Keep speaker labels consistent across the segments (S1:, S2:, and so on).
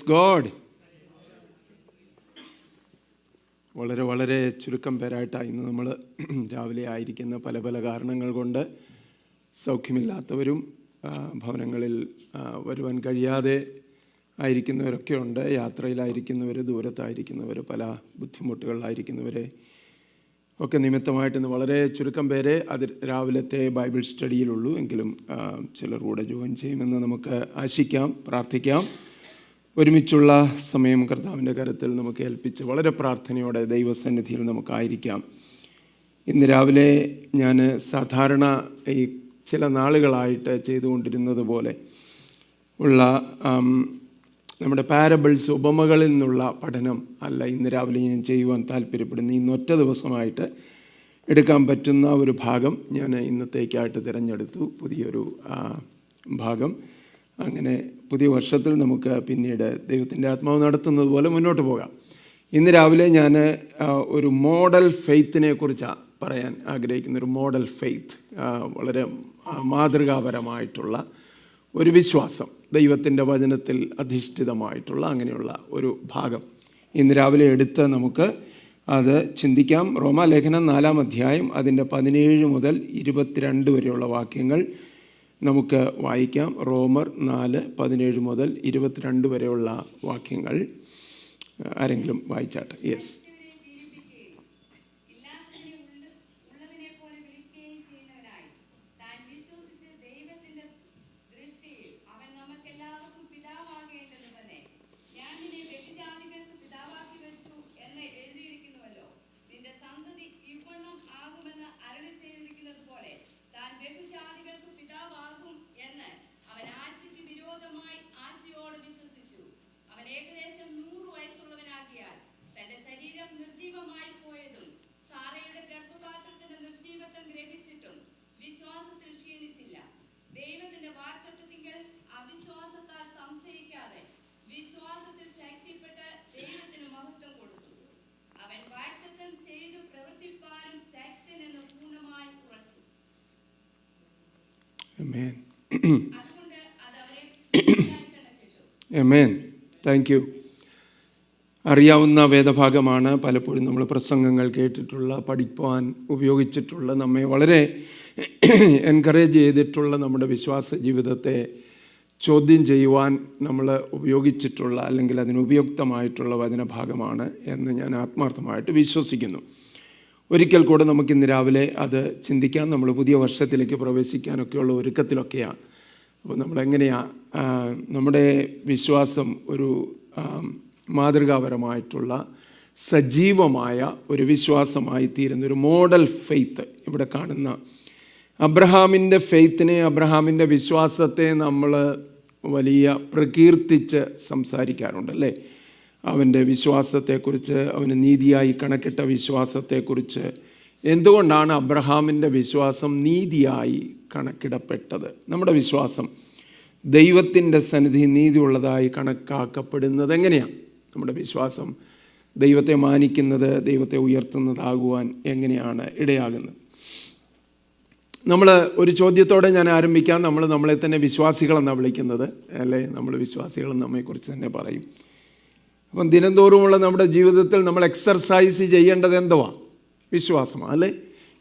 S1: God. വളരെ ചുരുക്കം പേരായിട്ടാണ് ഇന്ന് നമ്മൾ രാവിലെ ആയിരിക്കുന്ന. പല പല കാരണങ്ങൾ കൊണ്ട് സൗഖ്യമില്ലാത്തവരും ഭവനങ്ങളിൽ വരുവാൻ കഴിയാതെ ആയിരിക്കുന്നവരൊക്കെ ഉണ്ട്. യാത്രയിലായിരിക്കുന്നവർ, ദൂരത്തായിരിക്കുന്നവർ, പല ബുദ്ധിമുട്ടുകളിലായിരിക്കുന്നവരെ ഒക്കെ നിമിത്തമായിട്ട് ഇന്ന് വളരെ ചുരുക്കം പേരെ അത് രാവിലത്തെ ബൈബിൾ സ്റ്റഡിയിലുള്ളൂ. എങ്കിലും ചിലർ കൂടെ ജോയിൻ ചെയ്യുമെന്ന് നമുക്ക് ആശിക്കാം, പ്രാർത്ഥിക്കാം. ഒരുമിച്ചുള്ള സമയം കർത്താവിൻ്റെ കരത്തിൽ നമുക്ക് ഏൽപ്പിച്ച് വളരെ പ്രാർത്ഥനയോടെ ദൈവസന്നിധിയിൽ നമുക്കായിരിക്കാം. ഇന്ന് രാവിലെ ഞാൻ സാധാരണ ഈ ചില നാളുകളായിട്ട് ചെയ്തുകൊണ്ടിരുന്നത് പോലെ ഉള്ള നമ്മുടെ പാരബിൾസ്, ഉപമകളിൽ നിന്നുള്ള പഠനം അല്ല ഇന്ന് രാവിലെ ഞാൻ ചെയ്യുവാൻ താല്പര്യപ്പെടുന്നു. ഇന്നൊറ്റ ദിവസമായിട്ട് എടുക്കാൻ പറ്റുന്ന ഒരു ഭാഗം ഞാൻ ഇന്നത്തേക്കായിട്ട് തിരഞ്ഞെടുത്തു, പുതിയൊരു ഭാഗം. അങ്ങനെ പുതിയ വർഷത്തിൽ നമുക്ക് പിന്നീട് ദൈവത്തിൻ്റെ ആത്മാവ് നടത്തുന്നത് പോലെ മുന്നോട്ട് പോകാം. ഇന്ന് രാവിലെ ഞാൻ ഒരു മോഡൽ ഫെയ്ത്തിനെ കുറിച്ചാണ് പറയാൻ ആഗ്രഹിക്കുന്ന. ഒരു മോഡൽ ഫെയ്ത്ത്, വളരെ മാതൃകാപരമായിട്ടുള്ള ഒരു വിശ്വാസം, ദൈവത്തിൻ്റെ വചനത്തിൽ അധിഷ്ഠിതമായിട്ടുള്ള അങ്ങനെയുള്ള ഒരു ഭാഗം ഇന്ന് രാവിലെ എടുത്ത് നമുക്ക് അത് ചിന്തിക്കാം. റോമാലേഖനം 4-ാം അധ്യായം അതിൻ്റെ 17 മുതൽ 22 വരെയുള്ള വാക്യങ്ങൾ നമുക്ക് വായിക്കാം. റോമർ 4:17 മുതൽ 22 വരെയുള്ള വാക്യങ്ങൾ ആരെങ്കിലും വായിച്ചാട്ടെ? Yes. Amen. Amen. Thank you. അറിയാവുന്ന വേദഭാഗമാണ്. പലപ്പോഴും നമ്മൾ പ്രസംഗങ്ങൾ കേട്ടിട്ടുള്ള, പഠിക്കുവാൻ ഉപയോഗിച്ചിട്ടുള്ള, നമ്മെ വളരെ എൻകറേജ് ചെയ്തിട്ടുള്ള, നമ്മുടെ വിശ്വാസ ജീവിതത്തെ ചോദ്യം ചെയ്യുവാൻ നമ്മൾ ഉപയോഗിച്ചിട്ടുള്ള അല്ലെങ്കിൽ അതിനുപയുക്തമായിട്ടുള്ള വചനഭാഗമാണ് എന്ന് ഞാൻ ആത്മാർത്ഥമായിട്ട് വിശ്വസിക്കുന്നു. ഒരിക്കൽ കൂടെ നമുക്കിന്ന് രാവിലെ അത് ചിന്തിക്കാം. നമ്മൾ പുതിയ വർഷത്തിലേക്ക് പ്രവേശിക്കാനൊക്കെയുള്ള ഒരുക്കത്തിലൊക്കെയാണ്. അപ്പോൾ നമ്മളെങ്ങനെയാണ് നമ്മുടെ വിശ്വാസം ഒരു മാതൃകാപരമായിട്ടുള്ള സജീവമായ ഒരു വിശ്വാസമായി തീരുന്ന ഒരു മോഡൽ ഫെയ്ത്ത് ഇവിടെ കാണുന്ന അബ്രഹാമിൻ്റെ ഫെയ്ത്തിനെ, അബ്രഹാമിൻ്റെ വിശ്വാസത്തെ നമ്മൾ വലിയ പ്രകീർത്തിച്ച് സംസാരിക്കാറുണ്ട് അല്ലേ? അവൻ്റെ വിശ്വാസത്തെക്കുറിച്ച്, അവന് നീതിയായി കണക്കിട്ട വിശ്വാസത്തെക്കുറിച്ച്. എന്തുകൊണ്ടാണ് അബ്രഹാമിൻ്റെ വിശ്വാസം നീതിയായി കണക്കിടപ്പെട്ടത്? നമ്മുടെ വിശ്വാസം ദൈവത്തിൻ്റെ സന്നിധി നീതിയുള്ളതായി കണക്കാക്കപ്പെടുന്നത് എങ്ങനെയാണ്? നമ്മുടെ വിശ്വാസം ദൈവത്തെ മാനിക്കുന്നത്, ദൈവത്തെ ഉയർത്തുന്നതാകുവാൻ എങ്ങനെയാണ് ഇടയാകുന്നത്? നമ്മൾ ഒരു ചോദ്യത്തോടെ ഞാൻ ആരംഭിക്കാം. നമ്മളെ തന്നെ വിശ്വാസികളെന്നാണ് വിളിക്കുന്നത് അല്ലേ? നമ്മൾ വിശ്വാസികളെന്ന് നമ്മെക്കുറിച്ച് തന്നെ പറയും. അപ്പം ദിനംതോറുമുള്ള നമ്മുടെ ജീവിതത്തിൽ നമ്മൾ എക്സർസൈസ് ചെയ്യേണ്ടത് എന്തുവാ? വിശ്വാസമാണ് അല്ലേ?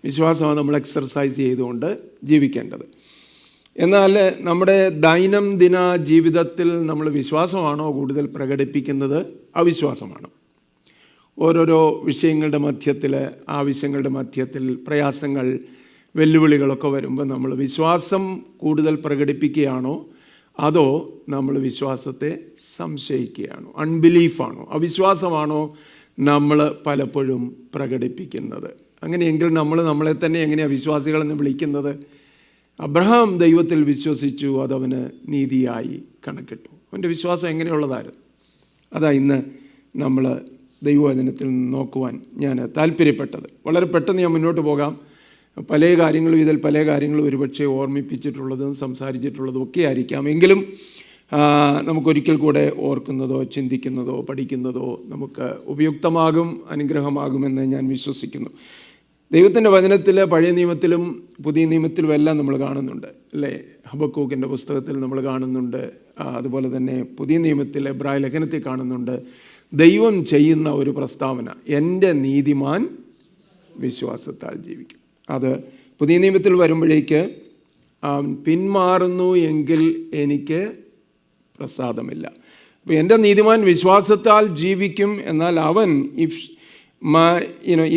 S1: വിശ്വാസമാണ് നമ്മൾ എക്സർസൈസ് ചെയ്തുകൊണ്ട് ജീവിക്കേണ്ടത്. എന്നാൽ നമ്മുടെ ദൈനംദിന ജീവിതത്തിൽ നമ്മൾ വിശ്വാസമാണോ കൂടുതൽ പ്രകടിപ്പിക്കുന്നത്, അവിശ്വാസമാണോ? ഓരോരോ വിഷയങ്ങളുടെ മധ്യത്തിൽ, ആവശ്യങ്ങളുടെ മധ്യത്തിൽ, പ്രയാസങ്ങൾ, വെല്ലുവിളികളൊക്കെ വരുമ്പോൾ നമ്മൾ വിശ്വാസം കൂടുതൽ പ്രകടിപ്പിക്കുകയാണോ, അതോ നമ്മൾ വിശ്വാസത്തെ സംശയിക്കുകയാണോ? അൺബിലീഫാണോ, അവിശ്വാസമാണോ നമ്മൾ പലപ്പോഴും പ്രകടിപ്പിക്കുന്നത്? അങ്ങനെയെങ്കിൽ നമ്മളെ തന്നെ എങ്ങനെയാണ് വിശ്വാസികളെന്ന് വിളിക്കുന്നത്? അബ്രഹാം ദൈവത്തിൽ വിശ്വസിച്ചു, അതവന് നീതിയായി കണക്കിട്ടു. അവൻ്റെ വിശ്വാസം എങ്ങനെയുള്ളതായിരുന്നു? അതാ ഇന്ന് നമ്മൾ ദൈവവചനത്തിൽ നിന്ന് നോക്കുവാൻ ഞാൻ താല്പര്യപ്പെട്ടത്. വളരെ പെട്ടെന്ന് ഞാൻ മുന്നോട്ട് പോകാം. പല കാര്യങ്ങളും ഒരുപക്ഷെ ഓർമ്മിപ്പിച്ചിട്ടുള്ളതും സംസാരിച്ചിട്ടുള്ളതും ഒക്കെ ആയിരിക്കാം. എങ്കിലും നമുക്കൊരിക്കൽ കൂടെ ഓർക്കുന്നതോ ചിന്തിക്കുന്നതോ പഠിക്കുന്നതോ നമുക്ക് ഉപയുക്തമാകും, അനുഗ്രഹമാകുമെന്ന് ഞാൻ വിശ്വസിക്കുന്നു. ദൈവത്തിൻ്റെ വചനത്തിൽ പഴയ നിയമത്തിലും പുതിയ നിയമത്തിലും എല്ലാം നമ്മൾ കാണുന്നുണ്ട് അല്ലേ. ഹബക്കൂക്കിൻ്റെ പുസ്തകത്തിൽ നമ്മൾ കാണുന്നുണ്ട്, അതുപോലെ തന്നെ പുതിയ നിയമത്തിൽ എബ്രായ ലേഖനത്തിൽ കാണുന്നുണ്ട്. ദൈവം ചെയ്യുന്ന ഒരു പ്രസ്താവന, എൻ്റെ നീതിമാൻ വിശ്വാസത്താൽ ജീവിക്കും. അത് പുതിയ നിയമത്തിൽ വരുമ്പോഴേക്ക് പിന്മാറുന്നു എങ്കിൽ എനിക്ക് പ്രസാദമില്ല. അപ്പോൾ എൻ്റെ നീതിമാൻ വിശ്വാസത്താൽ ജീവിക്കും. എന്നാൽ അവൻ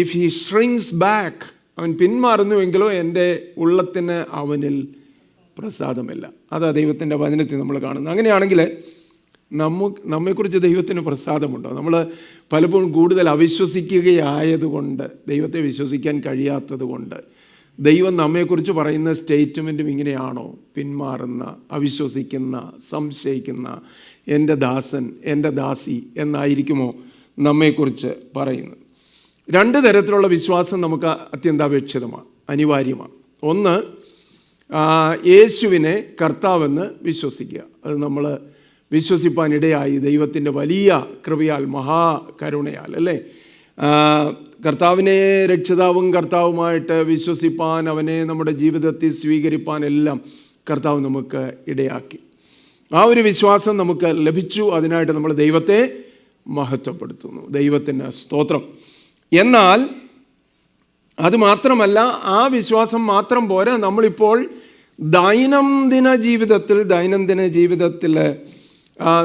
S1: ഇഫ് ഹി ഷ്രിങ്സ് ബാക്ക്, അവൻ പിന്മാറുന്നുവെങ്കിലോ എൻ്റെ ഉള്ളത്തിന് അവനിൽ പ്രസാദമില്ല. അതാ ദൈവത്തിൻ്റെ വചനത്തിൽ നമ്മൾ കാണുന്നത്. അങ്ങനെയാണെങ്കിൽ നമ്മെക്കുറിച്ച് ദൈവത്തിന് പ്രസാദമുണ്ടോ? നമ്മൾ പലപ്പോഴും കൂടുതൽ അവിശ്വസിക്കുകയായതുകൊണ്ട്, ദൈവത്തെ വിശ്വസിക്കാൻ കഴിയാത്തത് കൊണ്ട് ദൈവം നമ്മെക്കുറിച്ച് പറയുന്ന സ്റ്റേറ്റ്മെൻറ്റും ഇങ്ങനെയാണോ? പിന്മാറുന്ന, അവിശ്വസിക്കുന്ന, സംശയിക്കുന്ന എൻ്റെ ദാസൻ, എൻ്റെ ദാസി എന്നായിരിക്കുമോ നമ്മെക്കുറിച്ച് പറയുന്നത്? രണ്ട് തരത്തിലുള്ള വിശ്വാസം നമുക്ക് അത്യന്താപേക്ഷിതമാണ്, അനിവാര്യമാണ്. ഒന്ന്, യേശുവിനെ കർത്താവെന്ന് വിശ്വസിക്കുക. അത് നമ്മൾ വിശ്വസിപ്പാനിടയായി ദൈവത്തിൻ്റെ വലിയ കൃപയാൽ, മഹാകരുണയാൽ അല്ലേ. കർത്താവിനെ രക്ഷിതാവും കർത്താവുമായിട്ട് വിശ്വസിപ്പാൻ, അവനെ നമ്മുടെ ജീവിതത്തിൽ സ്വീകരിപ്പാൻ എല്ലാം കർത്താവ് നമുക്ക് ഇടയാക്കി. ആ ഒരു വിശ്വാസം നമുക്ക് ലഭിച്ചു. അതിനായിട്ട് നമ്മൾ ദൈവത്തെ മഹത്വപ്പെടുത്തുന്നു. ദൈവത്തിന് സ്തോത്രം. എന്നാൽ അത് മാത്രമല്ല, ആ വിശ്വാസം മാത്രം പോരാ. നമ്മളിപ്പോൾ ദൈനംദിന ജീവിതത്തിൽ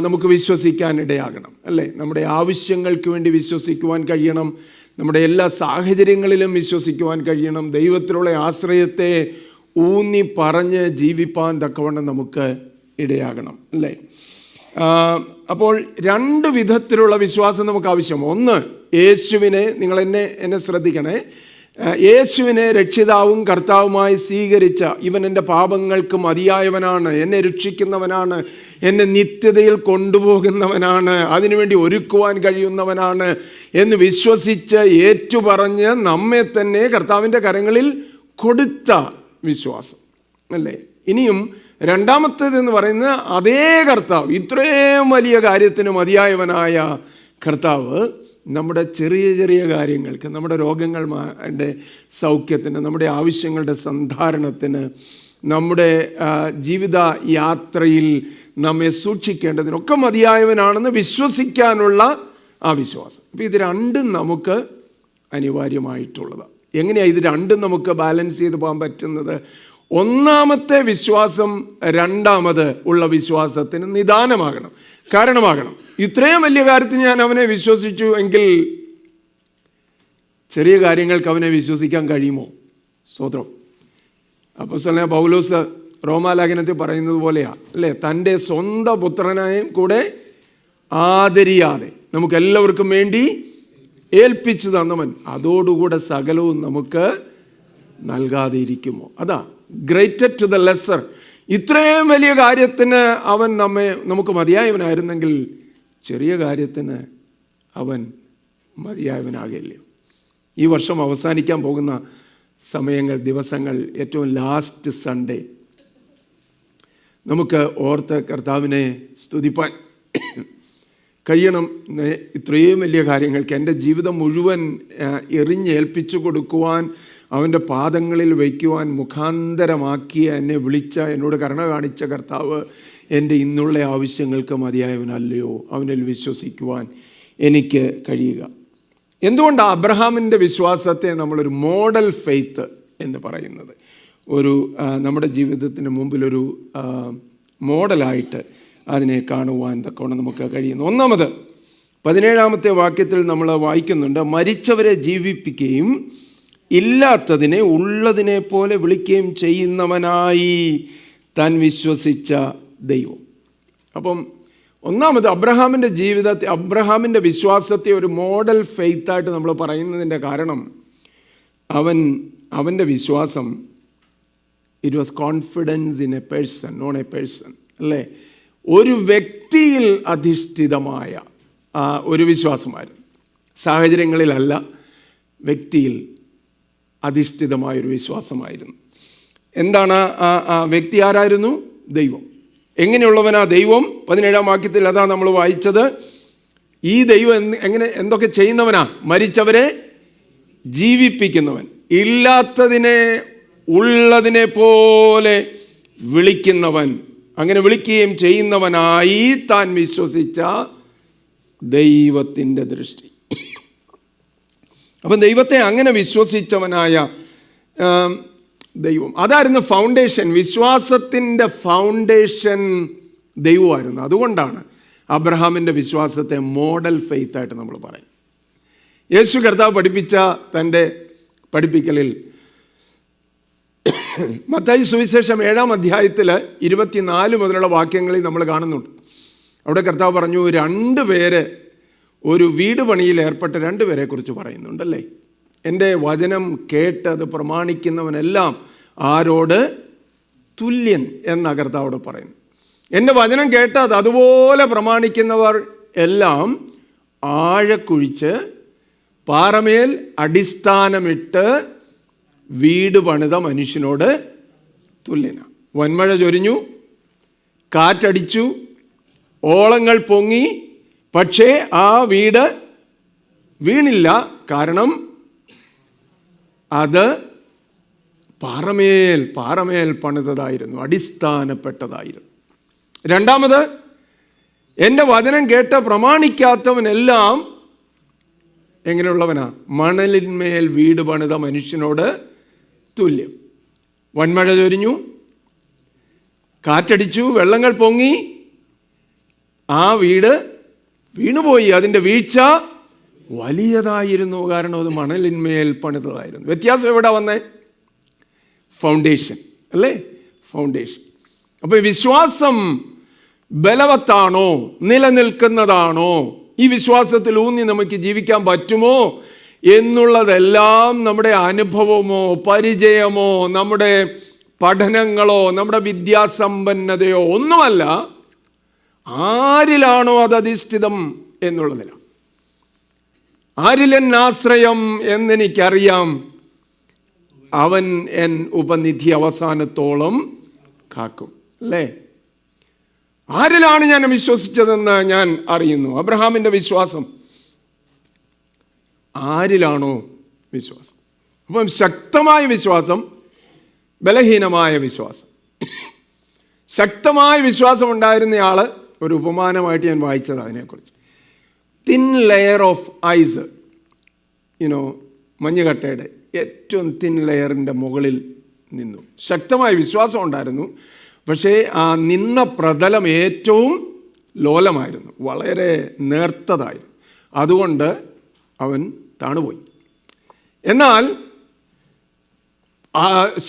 S1: നമുക്ക് വിശ്വസിക്കാൻ ഇടയാകണം അല്ലേ. നമ്മുടെ ആവശ്യങ്ങൾക്ക് വേണ്ടി വിശ്വസിക്കുവാൻ കഴിയണം. നമ്മുടെ എല്ലാ സാഹചര്യങ്ങളിലും വിശ്വസിക്കുവാൻ കഴിയണം. ദൈവത്തിലുള്ള ആശ്രയത്തെ ഊന്നി പറഞ്ഞ് ജീവിപ്പാൻ തക്കവണ്ണം നമുക്ക് ഇടയാകണം അല്ലേ. അപ്പോൾ രണ്ട് വിധത്തിലുള്ള വിശ്വാസം നമുക്ക് ആവശ്യം. ഒന്ന്, യേശുവിനെ, നിങ്ങൾ എന്നെ ശ്രദ്ധിക്കണേ, യേശുവിനെ രക്ഷിതാവും കർത്താവുമായി സ്വീകരിച്ച, ഇവൻ എൻ്റെ പാപങ്ങൾക്ക് മതിയായവനാണ്, എന്നെ രക്ഷിക്കുന്നവനാണ്, എന്നെ നിത്യതയിൽ കൊണ്ടുപോകുന്നവനാണ്, അതിനുവേണ്ടി ഒരുക്കുവാൻ കഴിയുന്നവനാണ് എന്ന് വിശ്വസിച്ച് ഏറ്റുപറഞ്ഞ് നമ്മെ തന്നെ കർത്താവിൻ്റെ കരങ്ങളിൽ കൊടുത്ത വിശ്വാസം അല്ലേ. ഇനിയും രണ്ടാമത്തേതെന്ന് പറയുന്നത്, അതേ കർത്താവ്, ഇത്രയും വലിയ കാര്യത്തിന് മതിയായവനായ കർത്താവ് നമ്മുടെ ചെറിയ ചെറിയ കാര്യങ്ങൾക്ക്, നമ്മുടെ രോഗങ്ങളുടെ സൗഖ്യത്തിന്, നമ്മുടെ ആവശ്യങ്ങളുടെ സന്ധാരണത്തിന്, നമ്മുടെ ജീവിത യാത്രയിൽ നമ്മെ സൂക്ഷിക്കേണ്ടതിനൊക്കെ മതിയായവനാണെന്ന് വിശ്വസിക്കാനുള്ള ആ വിശ്വാസം. അപ്പോൾ ഇത് രണ്ടും നമുക്ക് അനിവാര്യമായിട്ടുള്ളതാണ്. എങ്ങനെയാണ് ഇത് രണ്ടും നമുക്ക് ബാലൻസ് ചെയ്ത് പോകാൻ പറ്റുന്നത്? ഒന്നാമത്തെ വിശ്വാസം രണ്ടാമത് ഉള്ള വിശ്വാസത്തിന് നിദാനമാകണം, കാരണമാകണം. ഇത്രയും വലിയ കാര്യത്തിന് ഞാൻ അവനെ വിശ്വസിച്ചു എങ്കിൽ ചെറിയ കാര്യങ്ങൾക്ക് അവനെ വിശ്വസിക്കാൻ കഴിയുമോ? സ്തോത്രം. അപ്പോസ്തലനായ പൗലോസ് റോമാലേഖനത്തിൽ പറയുന്നത് പോലെയാ അല്ലേ, തൻ്റെ സ്വന്തം പുത്രനെയും കൂടെ ആദരിയാതെ നമുക്കെല്ലാവർക്കും വേണ്ടി ഏൽപ്പിച്ചു തന്നവൻ അതോടുകൂടെ സകലവും നമുക്ക് നൽകാതെ ഇരിക്കുമോ? അതാ ഗ്രേറ്റർ ടു ദ ലെസർ. ഇത്രയും വലിയ കാര്യത്തിന് അവൻ നമുക്ക് മതിയായവനായിരുന്നെങ്കിൽ ചെറിയ കാര്യത്തിന് അവൻ മതിയായവനാകില്ലേ? ഈ വർഷം അവസാനിക്കാൻ പോകുന്ന സമയങ്ങൾ, ദിവസങ്ങൾ, ഏറ്റവും ലാസ്റ്റ് സൺഡേ നമുക്ക് ഓർത്ത് കർത്താവിനെ സ്തുതിപ്പാൻ കഴിയണം. ഇത്രയും വലിയ കാര്യങ്ങൾക്ക് എൻ്റെ ജീവിതം മുഴുവൻ എറിഞ്ഞേൽപ്പിച്ചു കൊടുക്കുവാൻ, അവൻ്റെ പാദങ്ങളിൽ വയ്ക്കുവാൻ മുഖാന്തരമാക്കിയ, എന്നെ വിളിച്ച, എന്നോട് കരുണ കാണിച്ച കർത്താവ് എൻ്റെ ഇന്നുള്ള ആവശ്യങ്ങൾക്ക് മതിയായവനല്ലയോ? അവനിൽ വിശ്വസിക്കുവാൻ എനിക്ക് കഴിയുക. എന്തുകൊണ്ടാണ് അബ്രഹാമിൻ്റെ വിശ്വാസത്തെ നമ്മളൊരു മോഡൽ ഫെയ്ത്ത് എന്ന് പറയുന്നത്? നമ്മുടെ ജീവിതത്തിന് മുമ്പിലൊരു മോഡലായിട്ട് അതിനെ കാണുവാൻ തക്കവണ്ണം നമുക്ക് കഴിയുന്നു. ഒന്നാമത് 17-ാമത്തെ വാക്യത്തിൽ നമ്മൾ വായിക്കുന്നുണ്ട്, മരിച്ചവരെ ജീവിപ്പിക്കുകയും ഇല്ലാത്തതിനെ ഉള്ളതിനെ പോലെ വിളിക്കുകയും ചെയ്യുന്നവനായി താൻ വിശ്വസിച്ച ദൈവം. അപ്പം ഒന്നാമത് അബ്രഹാമിൻ്റെ വിശ്വാസത്തെ ഒരു മോഡൽ ഫെയ്ത്തായിട്ട് നമ്മൾ പറയുന്നതിൻ്റെ കാരണം, അവൻ്റെ വിശ്വാസം it was confidence in A person, non A person അല്ലേ. ഒരു വ്യക്തിയിൽ അധിഷ്ഠിതമായ ഒരു വിശ്വാസമായിരുന്നു. സാഹചര്യങ്ങളിലല്ല, വ്യക്തിയിൽ അധിഷ്ഠിതമായൊരു വിശ്വാസമായിരുന്നു. എന്താണ് ആ വ്യക്തി? ആരായിരുന്നു? ദൈവം. എങ്ങനെയുള്ളവനാ ദൈവം? 17-ാം വാക്യത്തിൽ അതാ നമ്മൾ വായിച്ചത്. ഈ ദൈവം എന്തൊക്കെ ചെയ്യുന്നവനാ? മരിച്ചവരെ ജീവിപ്പിക്കുന്നവൻ, ഇല്ലാത്തതിനെ ഉള്ളതിനെ പോലെ വിളിക്കുന്നവൻ, അങ്ങനെ വിളിക്കുകയും ചെയ്യുന്നവനായി താൻ വിശ്വസിച്ച ദൈവത്തിൻ്റെ ദൃഷ്ടി. അപ്പം ദൈവത്തെ അങ്ങനെ വിശ്വസിച്ചവനായ ദൈവം, അതായിരുന്നു ഫൗണ്ടേഷൻ. വിശ്വാസത്തിൻ്റെ ഫൗണ്ടേഷൻ ദൈവമായിരുന്നു. അതുകൊണ്ടാണ് അബ്രഹാമിൻ്റെ വിശ്വാസത്തെ മോഡൽ ഫെയ്ത്തായിട്ട് നമ്മൾ പറയും. യേശു കർത്താവ് പഠിപ്പിച്ച തൻ്റെ പഠിപ്പിക്കലിൽ മത്തായി സുവിശേഷം 7-ാം അധ്യായത്തിൽ 24 മുതലുള്ള വാക്യങ്ങളിൽ നമ്മൾ കാണുന്നുണ്ട്. അവിടെ കർത്താവ് പറഞ്ഞു, 2 പേര് ഒരു വീട് പണിയിൽ ഏർപ്പെട്ട 2 പേരെ കുറിച്ച് പറയുന്നുണ്ടല്ലേ. എൻ്റെ വചനം കേട്ട് അത് പ്രമാണിക്കുന്നവനെല്ലാം ആരോട് തുല്യൻ എന്ന കർത്താവോട് പറയുന്നു. എൻ്റെ വചനം കേട്ട് അത് അതുപോലെ പ്രമാണിക്കുന്നവർ എല്ലാം ആഴക്കുഴിച്ച് പാറമേൽ അടിസ്ഥാനമിട്ട് വീട് പണിത മനുഷ്യനോട് തുല്യനാണ്. വൻമഴ ചൊരിഞ്ഞു, കാറ്റടിച്ചു, ഓളങ്ങൾ പൊങ്ങി, പക്ഷേ ആ വീട് വീണില്ല. കാരണം അത് പാറമേൽ പണിതതായിരുന്നു, അടിസ്ഥാനപ്പെട്ടതായിരുന്നു. രണ്ടാമത്, എൻ്റെ വചനം കേട്ട് പ്രമാണിക്കാത്തവനെല്ലാം എങ്ങനെയുള്ളവനാ? മണലിന്മേൽ വീട് പണിത മനുഷ്യനോട് തുല്യം. വൻമഴ ചൊരിഞ്ഞു, കാറ്റടിച്ചു, വെള്ളങ്ങൾ പൊങ്ങി, ആ വീട് വീണുപോയി. അതിൻ്റെ വീഴ്ച വലിയതായിരുന്നു, കാരണം അത് മണലിന്മേൽ പണിതതായിരുന്നു. വ്യത്യാസം എവിടെ വന്നേ? ഫൗണ്ടേഷൻ അല്ലേ, ഫൗണ്ടേഷൻ. അപ്പോൾ വിശ്വാസം ബലവത്താണോ, നിലനിൽക്കുന്നതാണോ, ഈ വിശ്വാസത്തിൽ ഊന്നി നമുക്ക് ജീവിക്കാൻ പറ്റുമോ എന്നുള്ളതെല്ലാം നമ്മുടെ അനുഭവമോ പരിചയമോ നമ്മുടെ പഠനങ്ങളോ നമ്മുടെ വിദ്യാസമ്പന്നതയോ ഒന്നുമല്ല, ആരിലാണോ അത് അധിഷ്ഠിതം എന്നുള്ളതിലാണ്. ആരിലെൻ ആശ്രയം എന്നെനിക്കറിയാം, അവൻ എൻ ഉപനിധി അവസാനത്തോളം കാക്കും. അല്ലേ? ആരിലാണ് ഞാൻ വിശ്വസിച്ചതെന്ന് ഞാൻ അറിയുന്നു. അബ്രഹാമിൻ്റെ വിശ്വാസം ആരിലാണോ വിശ്വാസം. അപ്പം ശക്തമായ വിശ്വാസം, ബലഹീനമായ വിശ്വാസം. ശക്തമായ വിശ്വാസം ഉണ്ടായിരുന്നയാൾ, ഒരു ഉപമാനമായിട്ട് ഞാൻ വായിച്ചത് അതിനെക്കുറിച്ച്. തിൻ ലെയർ ഓഫ് ഐസ്, മഞ്ഞുകട്ടയുടെ ഏറ്റവും തിൻ ലെയറിൻ്റെ മുകളിൽ നിന്നു. ശക്തമായ വിശ്വാസം ഉണ്ടായിരുന്നു, പക്ഷേ ആ നിന്ന പ്രതലം ഏറ്റവും ലോലമായിരുന്നു, വളരെ നേർത്തതായിരുന്നു. അതുകൊണ്ട് അവൻ താണുപോയി. എന്നാൽ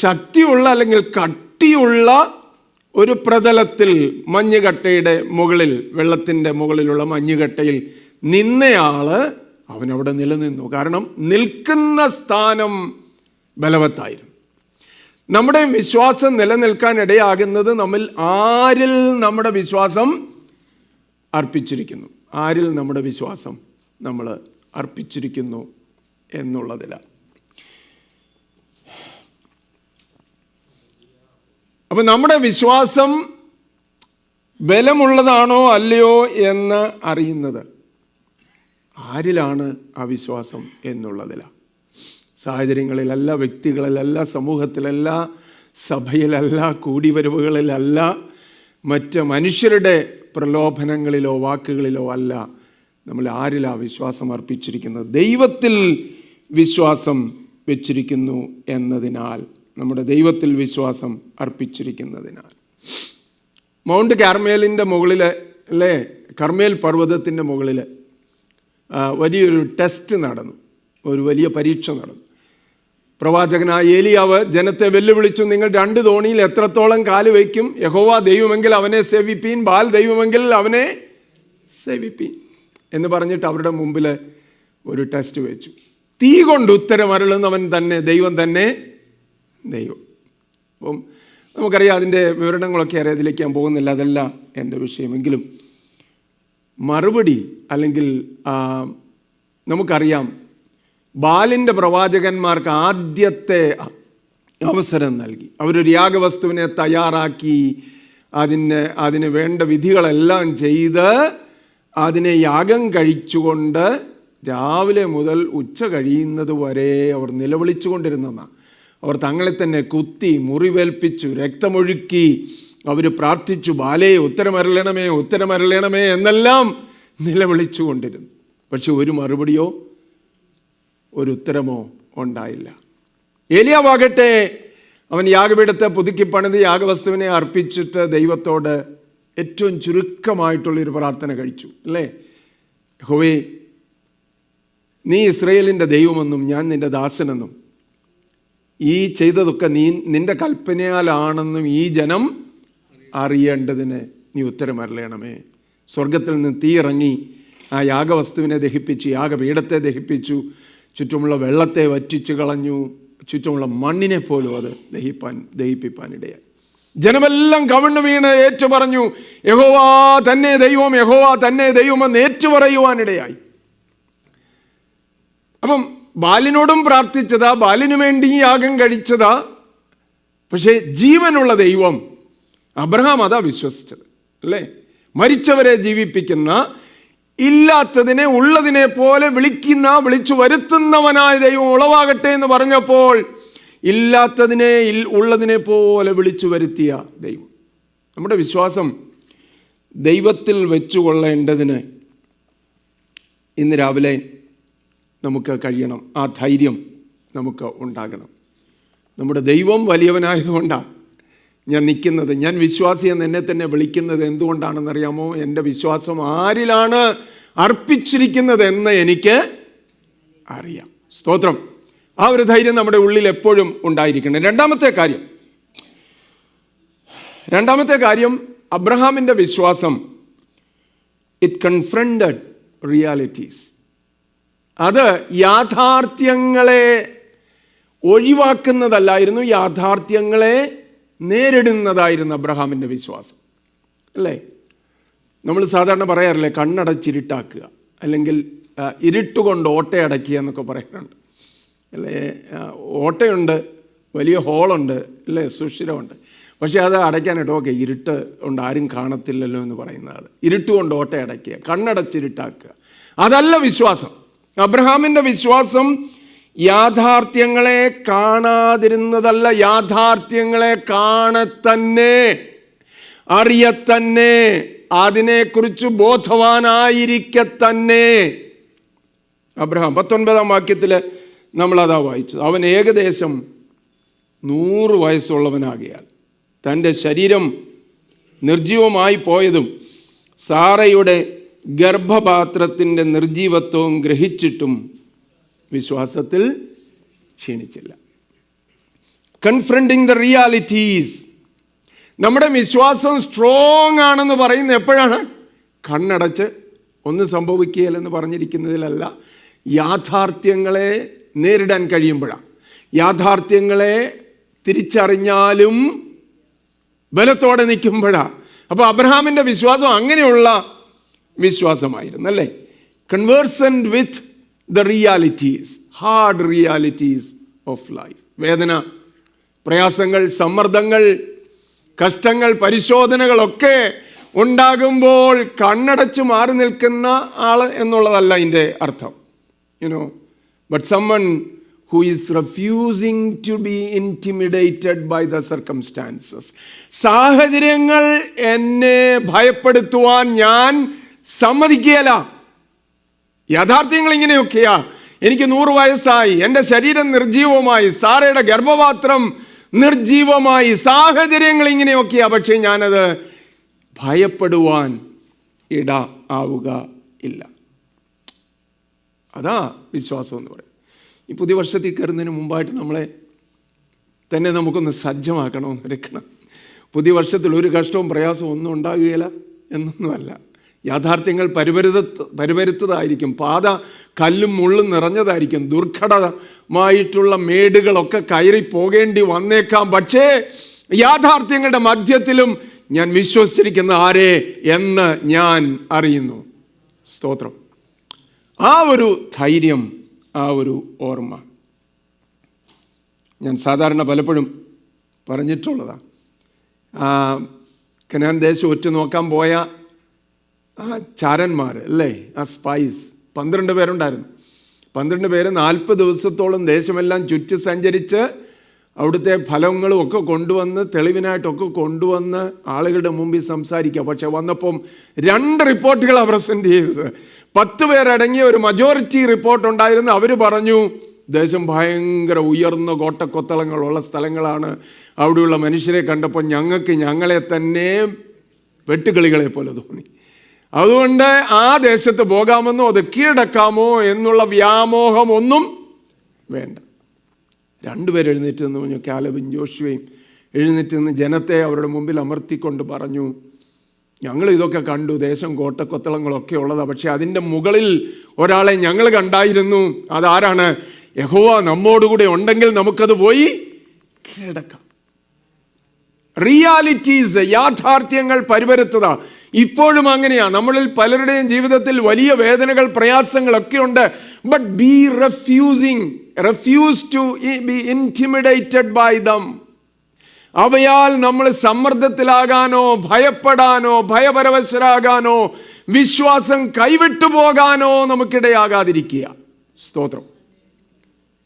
S1: ശക്തിയുള്ള അല്ലെങ്കിൽ കട്ടിയുള്ള ഒരു പ്രതലത്തിൽ, മഞ്ഞുകട്ടയുടെ മുകളിൽ, വെള്ളത്തിൻ്റെ മുകളിലുള്ള മഞ്ഞുകട്ടയിൽ നിന്നയാള് അവനവിടെ നിലനിന്നു. കാരണം നിൽക്കുന്ന സ്ഥാനം ബലവത്തായിരുന്നു. നമ്മുടെ വിശ്വാസം നിലനിൽക്കാൻ ഇടയാകുന്നത് നമ്മിൽ ആരിൽ നമ്മുടെ വിശ്വാസം അർപ്പിച്ചിരിക്കുന്നു, ആരിൽ നമ്മുടെ വിശ്വാസം നമ്മൾ അർപ്പിച്ചിരിക്കുന്നു എന്നുള്ളതിലാണ്. അപ്പം നമ്മുടെ വിശ്വാസം ബലമുള്ളതാണോ അല്ലയോ എന്ന് അറിയുന്നത് ആരിലാണ് ആ വിശ്വാസം എന്നുള്ളതിലാണ്. സാഹചര്യങ്ങളിലല്ല, വ്യക്തികളിലല്ല, സമൂഹത്തിലല്ല, സഭയിലല്ല, കൂടിവരവുകളിലല്ല, മറ്റ് മനുഷ്യരുടെ പ്രലോഭനങ്ങളിലോ വാക്കുകളിലോ അല്ല. നമ്മൾ ആരിലാണ് വിശ്വാസം അർപ്പിച്ചിരിക്കുന്നത്? ദൈവത്തിൽ വിശ്വാസം വെച്ചിരിക്കുന്നു എന്നതിനാൽ, നമ്മുടെ ദൈവത്തിൽ വിശ്വാസം അർപ്പിച്ചിരിക്കുന്നതിനാൽ. മൗണ്ട് കാർമേലിൻ്റെ മുകളിൽ അല്ലേ, കർമേൽ പർവ്വതത്തിൻ്റെ മുകളിൽ വലിയൊരു ടെസ്റ്റ് നടന്നു, ഒരു വലിയ പരീക്ഷ നടന്നു. പ്രവാചകനായ ഏലിയാവ് ജനത്തെ വെല്ലുവിളിച്ചു, നിങ്ങൾ 2 തോണിയിൽ എത്രത്തോളം കാല് വയ്ക്കും? യഹോവ ദൈവമെങ്കിൽ അവനെ സേവിപ്പീൻ, ബാൽ ദൈവമെങ്കിൽ അവനെ സേവിപ്പീൻ എന്ന് പറഞ്ഞിട്ട് അവരുടെ മുമ്പിൽ ഒരു ടെസ്റ്റ് വെച്ചു. തീ കൊണ്ട് ഉത്തരം അരുളുന്നവൻ തന്നെ ദൈവം തന്നെ ദൈവം. അപ്പം നമുക്കറിയാം, അതിൻ്റെ വിവരണങ്ങളൊക്കെ അറിയാം, അതിലേക്ക് ഞാൻ പോകുന്നില്ല, അതല്ല എൻ്റെ വിഷയമെങ്കിലും മറുപടി അല്ലെങ്കിൽ നമുക്കറിയാം, ബാലിൻ്റെ പ്രവാചകന്മാർക്ക് ആദ്യത്തെ അവസരം നൽകി. അവരൊരു യാഗവസ്തുവിനെ തയ്യാറാക്കി, അതിന് വേണ്ട വിധികളെല്ലാം ചെയ്ത് അതിനെ യാഗം കഴിച്ചുകൊണ്ട് രാവിലെ മുതൽ ഉച്ച കഴിയുന്നത് വരെ അവർ നിലവിളിച്ചു കൊണ്ടിരുന്നതാണ്. അവർ തങ്ങളെ തന്നെ കുത്തി മുറിവേൽപ്പിച്ചു, രക്തമൊഴുക്കി അവർ പ്രാർത്ഥിച്ചു, ബാലേ ഉത്തരമരളണമേ ഉത്തരമരളണമേ എന്നെല്ലാം നിലവിളിച്ചു കൊണ്ടിരുന്നു. പക്ഷെ ഒരു മറുപടിയോ ഒരു ഉത്തരമോ ഉണ്ടായില്ല. ഏലിയാവാകട്ടെ അവൻ യാഗപീഠത്തെ പുതുക്കി പണിത് യാഗവസ്തുവിനെ അർപ്പിച്ചിട്ട് ദൈവത്തോട് ഏറ്റവും ചുരുക്കമായിട്ടുള്ളൊരു പ്രാർത്ഥന കഴിച്ചു, അല്ലേ? യഹോവേ, നീ ഇസ്രായേലിൻ്റെ ദൈവമെന്നും ഞാൻ നിൻ്റെ ദാസനെന്നും ഈ ചെയ്തതൊക്കെ നിൻ്റെ കൽപ്പനയാലാണെന്നും ഈ ജനം അറിയേണ്ടതിന് നീ ഉത്തരമരളയണമേ. സ്വർഗത്തിൽ നിന്ന് തീ ഇറങ്ങി ആ യാഗവസ്തുവിനെ ദഹിപ്പിച്ചു, യാഗപീഠത്തെ ചുറ്റുമുള്ള വെള്ളത്തെ വറ്റിച്ചു കളഞ്ഞു, ചുറ്റുമുള്ള മണ്ണിനെ പോലും അത് ദഹിപ്പിപ്പാനിടയായി. ജനമെല്ലാം കവിണ്ണു വീണ് ഏറ്റു പറഞ്ഞു, യഹോവ തന്നെ ദൈവം, യഹോവ തന്നെ ദൈവമെന്ന് ഏറ്റുപറയുവാനിടയായി. അപ്പം ബാലിനോടും പ്രാർത്ഥിച്ചതാ, ബാലിനു വേണ്ടി യാഗം കഴിച്ചതാ. പക്ഷേ ജീവനുള്ള ദൈവം, അബ്രഹാം അതാ വിശ്വസിച്ചത്, അല്ലേ? മരിച്ചവരെ ജീവിപ്പിക്കുന്ന, ഇല്ലാത്തതിനെ ഉള്ളതിനെ പോലെ വിളിച്ചു വരുത്തുന്നവനായ ദൈവം ഉളവാകട്ടെ എന്ന് പറഞ്ഞപ്പോൾ ഇല്ലാത്തതിനെ ഉള്ളതിനെ പോലെ വിളിച്ചു വരുത്തിയ ദൈവം. നമ്മുടെ വിശ്വാസം ദൈവത്തിൽ വെച്ചുകൊള്ളേണ്ടതിന് ഇന്ന് രാവിലെ നമുക്ക് കഴിയണം. ആ ധൈര്യം നമുക്ക് ഉണ്ടാകണം. നമ്മുടെ ദൈവം വലിയവനായതുകൊണ്ടാണ് ഞാൻ നിൽക്കുന്നത്. ഞാൻ വിശ്വാസി എന്ന് എന്നെ തന്നെ വിളിക്കുന്നത് എന്തുകൊണ്ടാണെന്നറിയാമോ? എൻ്റെ വിശ്വാസം ആരിലാണ് അർപ്പിച്ചിരിക്കുന്നത് എന്ന് എനിക്ക് അറിയാം. സ്തോത്രം. ആ ഒരു ധൈര്യം നമ്മുടെ ഉള്ളിൽ എപ്പോഴും ഉണ്ടായിരിക്കണം. രണ്ടാമത്തെ കാര്യം അബ്രഹാമിൻ്റെ വിശ്വാസം, ഇറ്റ് കൺഫ്രണ്ടഡ് റിയാലിറ്റീസ്. അത് യാഥാർത്ഥ്യങ്ങളെ ഒഴിവാക്കുന്നതല്ലായിരുന്നു, യാഥാർത്ഥ്യങ്ങളെ നേരിടുന്നതായിരുന്നു അബ്രഹാമിൻ്റെ വിശ്വാസം, അല്ലേ? നമ്മൾ സാധാരണ പറയാറില്ലേ, കണ്ണടച്ചിരുട്ടാക്കുക, അല്ലെങ്കിൽ ഇരുട്ടുകൊണ്ട് ഓട്ടയടക്കുക എന്നൊക്കെ പറയാറുണ്ട്, അല്ലേ? ഓട്ടയുണ്ട്, വലിയ ഹോളുണ്ട്, അല്ലേ? സുഷിരമുണ്ട്. പക്ഷേ അത് അടയ്ക്കാനായിട്ട് ഓക്കെ, ഇരുട്ട് കൊണ്ട് ആരും കാണത്തില്ലല്ലോ എന്ന് പറയുന്നത്. ഇരുട്ടുകൊണ്ട് ഓട്ടയടയ്ക്കുക, കണ്ണടച്ചിരുട്ടാക്കുക, അതല്ല വിശ്വാസം. അബ്രഹാമിൻ്റെ വിശ്വാസം യാഥാർത്ഥ്യങ്ങളെ കാണാതിരുന്നതല്ല, യാഥാർത്ഥ്യങ്ങളെ കാണത്തന്നെ, അറിയത്തന്നെ, അതിനെക്കുറിച്ച് ബോധവാനായിരിക്കത്തന്നെ. അബ്രഹാം 19-ാം വാക്യത്തിൽ നമ്മളതാ വായിച്ചത്. അവൻ ഏകദേശം 100 വയസ്സുള്ളവനാകിയാൽ തൻ്റെ ശരീരം നിർജീവമായി പോയതും സാറയുടെ ഗർഭപാത്രത്തിൻ്റെ നിർജീവത്വവും ഗ്രഹിച്ചിട്ടും വിശ്വാസത്തിൽ ക്ഷീണിച്ചില്ല. Confronting the realities. നമ്മുടെ വിശ്വാസം സ്ട്രോങ് ആണെന്ന് പറയുന്നത് എപ്പോഴാണ്? കണ്ണടച്ച് ഒന്നും സംഭവിക്കുകയില്ലെന്ന് പറഞ്ഞിരിക്കുന്നതിലല്ല, യാഥാർത്ഥ്യങ്ങളെ നേരിടാൻ കഴിയുമ്പോഴാണ്. യാഥാർത്ഥ്യങ്ങളെ തിരിച്ചറിഞ്ഞാലും ബലത്തോടെ നിൽക്കുമ്പോഴാണ്. അപ്പോൾ അബ്രഹാമിൻ്റെ വിശ്വാസം അങ്ങനെയുള്ള വിശ്വാസമായിരുന്നു, അല്ലേ? Conversant with the realities, hard realities of life. വേദന, പ്രയാസങ്ങൾ, സമ്മർദ്ദങ്ങൾ, കഷ്ടങ്ങൾ, പരിശോധനകളൊക്കെ ഉണ്ടാകുമ്പോൾ കണ്ണടച്ച് മാറി നിൽക്കുന്ന ആൾ എന്നുള്ളതല്ല ഇതിൻ്റെ അർത്ഥം. But someone who is refusing to be intimidated by the circumstances. സാഹചര്യങ്ങൾ എന്നെ ഭയപ്പെടുത്തുവാൻ ഞാൻ സമ്മതിക്കുകയില്ല. യാഥാർത്ഥ്യങ്ങൾ ഇങ്ങനെയൊക്കെയാ. എനിക്ക് 100 വയസ്സായി, എൻ്റെ ശരീരം നിർജീവമായി, സാറയുടെ ഗർഭപാത്രം നിർജീവമായി, സാഹചര്യങ്ങൾ ഇങ്ങനെയൊക്കെയാ. പക്ഷേ ഞാനത് ഭയപ്പെടുവാൻ ഇട ആവുക ഇല്ല. അതാ വിശ്വാസം എന്ന് പറയും. ഈ പുതിയ വർഷത്തിൽ കയറുന്നതിന് മുമ്പായിട്ട് നമ്മളെ തന്നെ നമുക്കൊന്ന് സജ്ജമാക്കണമെന്നിരിക്കണം. പുതിയ വർഷത്തിൽ ഒരു കഷ്ടവും പ്രയാസവും ഒന്നും ഉണ്ടാകുകയില്ല എന്നൊന്നുമല്ല. യാഥാർത്ഥ്യങ്ങൾ പരിപരുത്തതായിരിക്കും, പാത കല്ലും മുള്ളും നിറഞ്ഞതായിരിക്കും, ദുർഘടമായിട്ടുള്ള മേടുകളൊക്കെ കയറി പോകേണ്ടി വന്നേക്കാം. പക്ഷേ യാഥാർത്ഥ്യങ്ങളുടെ മധ്യത്തിലും ഞാൻ വിശ്വസിച്ചിരിക്കുന്ന ആരെ എന്ന് ഞാൻ അറിയുന്നു. സ്തോത്രം. ആ ഒരു ധൈര്യം, ആ ഒരു ഓർമ്മ ഞാൻ സാധാരണ പലപ്പോഴും പറഞ്ഞിട്ടുള്ളതാണ്. കനാൻ ദേശം ഒറ്റുനോക്കാൻ പോയ ആ ചാരന്മാർ, അല്ലേ? ആ സ്പൈസ് 12 പേരുണ്ടായിരുന്നു. 12 പേര് 40 ദിവസത്തോളം ദേശമെല്ലാം ചുറ്റി സഞ്ചരിച്ച് അവിടുത്തെ ഫലങ്ങളും ഒക്കെ കൊണ്ടുവന്ന് തെളിവിനായിട്ടൊക്കെ കൊണ്ടുവന്ന് ആളുകളുടെ മുമ്പിൽ സംസാരിക്കുക. പക്ഷെ വന്നപ്പം 2 റിപ്പോർട്ടുകളാണ് പ്രസൻറ്റ് ചെയ്തത്. 10 പേരടങ്ങിയ ഒരു മജോറിറ്റി റിപ്പോർട്ട് ഉണ്ടായിരുന്നു. അവർ പറഞ്ഞു, ദേശം ഭയങ്കര ഉയർന്ന കോട്ടക്കൊത്തളങ്ങളുള്ള സ്ഥലങ്ങളാണ്. അവിടെയുള്ള മനുഷ്യരെ കണ്ടപ്പോൾ ഞങ്ങൾക്ക് ഞങ്ങളെ തന്നെ വെട്ടുകിളികളെ പോലെ തോന്നി. അതുകൊണ്ട് ആ ദേശത്ത് പോകാമെന്നോ അത് കീഴടക്കാമോ എന്നുള്ള വ്യാമോഹം ഒന്നും വേണ്ട. 2 പേര് എഴുന്നേറ്റ് നിന്ന് പറഞ്ഞു, കാലബും ജോഷുവയും എഴുന്നേറ്റ് നിന്ന് ജനത്തെ അവരുടെ മുമ്പിൽ അമർത്തിക്കൊണ്ട് പറഞ്ഞു, ഞങ്ങൾ ഇതൊക്കെ കണ്ടു, ദേശം കോട്ടക്കൊത്തളങ്ങളൊക്കെ ഉള്ളതാണ്. പക്ഷെ അതിൻ്റെ മുകളിൽ ഒരാളെ ഞങ്ങൾ കണ്ടായിരുന്നു. അതാരാണ്? യഹോവ നമ്മോടുകൂടി ഉണ്ടെങ്കിൽ നമുക്കത് പോയി കീഴടക്കാം. റിയാലിറ്റീസ്, യാഥാർത്ഥ്യങ്ങൾ പരിവരുത്തുക. ഇപ്പോഴും അങ്ങനെയാണ്. നമ്മളിൽ പലരുടെയും ജീവിതത്തിൽ വലിയ വേദനകൾ, പ്രയാസങ്ങളൊക്കെ ഉണ്ട്. But refuse to be intimidated by them. അവയാൽ നമ്മൾ സമ്മർദ്ദത്തിലാകാനോ ഭയപ്പെടാനോ ഭയപരവശരാകാനോ വിശ്വാസം കൈവിട്ടു പോകാനോ നമുക്കിടയാകാതിരിക്കുക. സ്തോത്രം.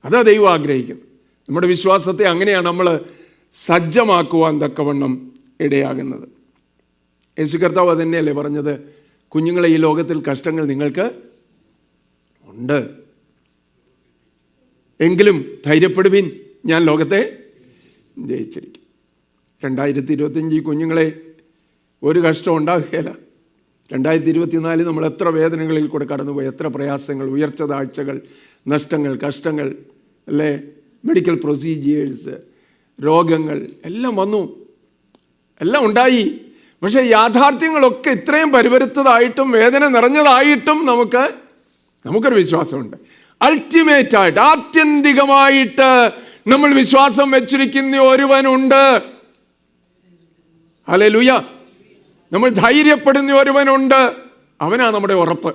S1: അതാ ദൈവം ആഗ്രഹിക്കുന്നത്. നമ്മുടെ വിശ്വാസത്തെ അങ്ങനെയാണ് നമ്മൾ സജ്ജമാക്കുവാൻ തക്കവണ്ണം ഇടയാകുന്നത്. യേശു കർത്താവ് തന്നെയല്ലേ പറഞ്ഞത്, കുഞ്ഞുങ്ങളെ ഈ ലോകത്തിൽ കഷ്ടങ്ങൾ നിങ്ങൾക്ക് ഉണ്ട്, എങ്കിലും ധൈര്യപ്പെടുവിൻ, ഞാൻ ലോകത്തെ ജയിച്ചിരിക്കും. 2025 കുഞ്ഞുങ്ങളെ ഒരു കഷ്ടം ഉണ്ടാകുകയില്ല. 2024 നമ്മൾ എത്ര വേദനകളിൽ കൂടെ കടന്നുപോയി, എത്ര പ്രയാസങ്ങൾ, ഉയർച്ച താഴ്ചകൾ, നഷ്ടങ്ങൾ, കഷ്ടങ്ങൾ, അല്ലേ, മെഡിക്കൽ പ്രൊസീജിയേഴ്സ്, രോഗങ്ങൾ എല്ലാം വന്നു, എല്ലാം ഉണ്ടായി. പക്ഷേ യാഥാർത്ഥ്യങ്ങളൊക്കെ ഇത്രയും പരിവരുത്തതായിട്ടും വേദന നിറഞ്ഞതായിട്ടും നമുക്കൊരു വിശ്വാസമുണ്ട്. അൾട്ടിമേറ്റായിട്ട്, ആത്യന്തികമായിട്ട് നമ്മൾ വിശ്വാസം വെച്ചിരിക്കുന്ന ഒരുവനുണ്ട്. ഹല്ലേലൂയ. നമ്മൾ ധൈര്യപ്പെടുന്ന ഒരുവനുണ്ട്. അവനാ നമ്മുടെ ഉറപ്പ്.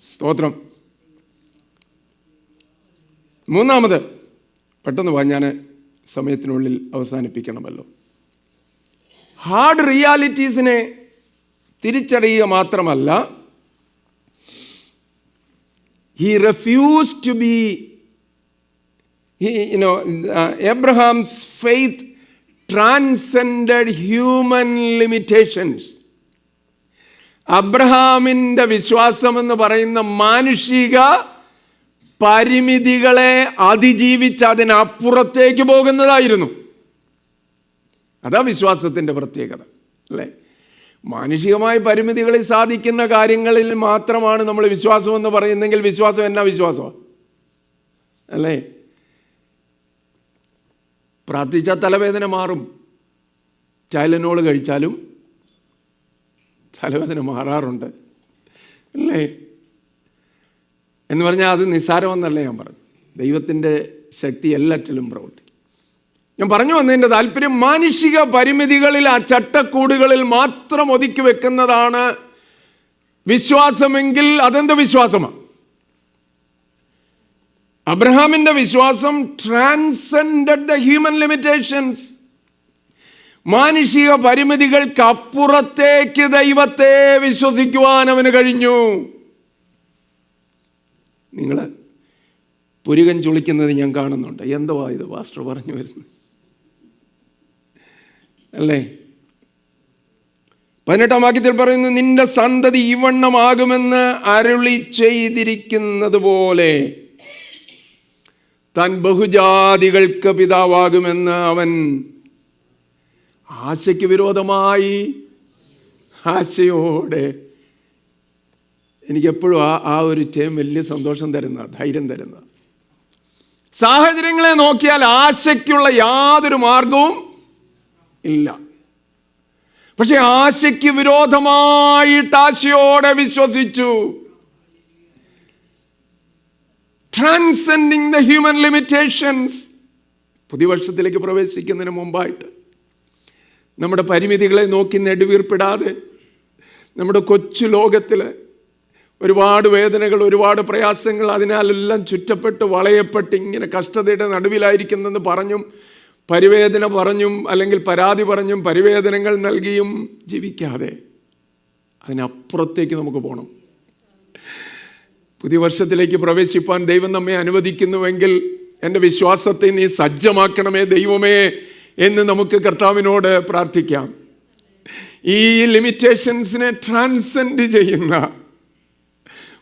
S1: സ്തോത്രം. 3, പെട്ടെന്ന് പോകാൻ, ഞാൻ സമയത്തിനുള്ളിൽ അവസാനിപ്പിക്കണമല്ലോ. ഹാർഡ് റിയാലിറ്റീസിനെ തിരിച്ചറിയുക മാത്രമല്ല, he refused to be, Abraham's faith transcended human limitations. അബ്രഹാമിൻ്റെ വിശ്വാസം എന്ന് പറയുന്ന മാനുഷിക പരിമിതികളെ അതിജീവിച്ച് അതിനപ്പുറത്തേക്ക് പോകുന്നതായിരുന്നു. അതാ വിശ്വാസത്തിൻ്റെ പ്രത്യേകത, അല്ലേ? മാനുഷികമായ പരിമിതികളിൽ സാധിക്കുന്ന കാര്യങ്ങളിൽ മാത്രമാണ് നമ്മൾ വിശ്വാസം എന്ന് പറയുന്നെങ്കിൽ വിശ്വാസം എന്നാ വിശ്വാസമാണ്, അല്ലേ? പ്രാർത്ഥിച്ചാൽ തലവേദന മാറും, ടൈലനോൾ കഴിച്ചാലും തലവേദന മാറാറുണ്ട്, അല്ലേ? എന്ന് പറഞ്ഞാൽ അത് നിസ്സാരമെന്നല്ല ഞാൻ പറഞ്ഞു. ദൈവത്തിൻ്റെ ശക്തി എല്ലാറ്റിലും പ്രവർത്തിക്കും. ഞാൻ പറഞ്ഞു വന്നതിൻ്റെ താല്പര്യം, മാനുഷിക പരിമിതികളിൽ, ആ ചട്ടക്കൂടുകളിൽ മാത്രം ഒതുക്കി വെക്കുന്നതാണ് വിശ്വാസമെങ്കിൽ അതെന്ത് വിശ്വാസമാണ്? അബ്രഹാമിൻ്റെ വിശ്വാസം ട്രാൻസെൻഡഡ് ദ ഹ്യൂമൻ ലിമിറ്റേഷൻസ്. മാനുഷിക പരിമിതികൾക്ക് അപ്പുറത്തേക്ക് ദൈവത്തെ വിശ്വസിക്കുവാൻ അവന് കഴിഞ്ഞു. നിങ്ങൾ പുരുകൻ ചുളിക്കുന്നത് ഞാൻ കാണുന്നുണ്ട്. എന്തുവാ ഇത് പാസ്റ്റർ പറഞ്ഞു വരുന്നത്, അല്ലേ? 18-ാം വാക്യത്തിൽ പറയുന്നു, നിന്റെ സന്തതി ഇവണ്ണമാകുമെന്ന് അരുളി ചെയ്തിരിക്കുന്നത് പോലെ താൻ ബഹുജാതികൾക്ക് പിതാവാകുമെന്ന് അവൻ ആശയ്ക്ക് വിരോധമായി ആശയോടെ. എനിക്കെപ്പോഴും ആ ഒരു ടൈം വലിയ സന്തോഷം തരുന്ന, ധൈര്യം തരുന്ന. സാഹചര്യങ്ങളെ നോക്കിയാൽ ആശയ്ക്കുള്ള യാതൊരു മാർഗവും ഇല്ല. പക്ഷെ ആശയ്ക്ക് വിരോധമായിട്ട് ആശയോടെ വിശ്വസിച്ചു. Transcending the human limitations. പുതിയ വർഷത്തിലേക്ക് പ്രവേശിക്കുന്നതിന് മുമ്പായിട്ട് നമ്മുടെ പരിമിതികളെ നോക്കി നെടുവീർപ്പിടാതെ, നമ്മുടെ കൊച്ചു ലോകത്തിൽ ഒരുപാട് വേദനകൾ, ഒരുപാട് പ്രയാസങ്ങൾ, അതിനാലെല്ലാം ചുറ്റപ്പെട്ട് വളയപ്പെട്ട് ഇങ്ങനെ കഷ്ടതയുടെ നടുവിലായിരിക്കുന്നെന്ന് പറഞ്ഞും പരിവേദന പറഞ്ഞും അല്ലെങ്കിൽ പരാതി പറഞ്ഞും പരിവേദനകൾ നൽകിയും ജീവിക്കാതെ അതിനപ്പുറത്തേക്ക് നമുക്ക് പോകണം. പുതിയ വർഷത്തിലേക്ക് പ്രവേശിപ്പാൻ ദൈവം നമ്മെ അനുവദിക്കുന്നുവെങ്കിൽ എൻ്റെ വിശ്വാസത്തെ നീ സജ്ജമാക്കണമേ ദൈവമേ എന്ന് നമുക്ക് കർത്താവിനോട് പ്രാർത്ഥിക്കാം. ഈ ലിമിറ്റേഷൻസിനെ ട്രാൻസെൻഡ് ചെയ്യുന്ന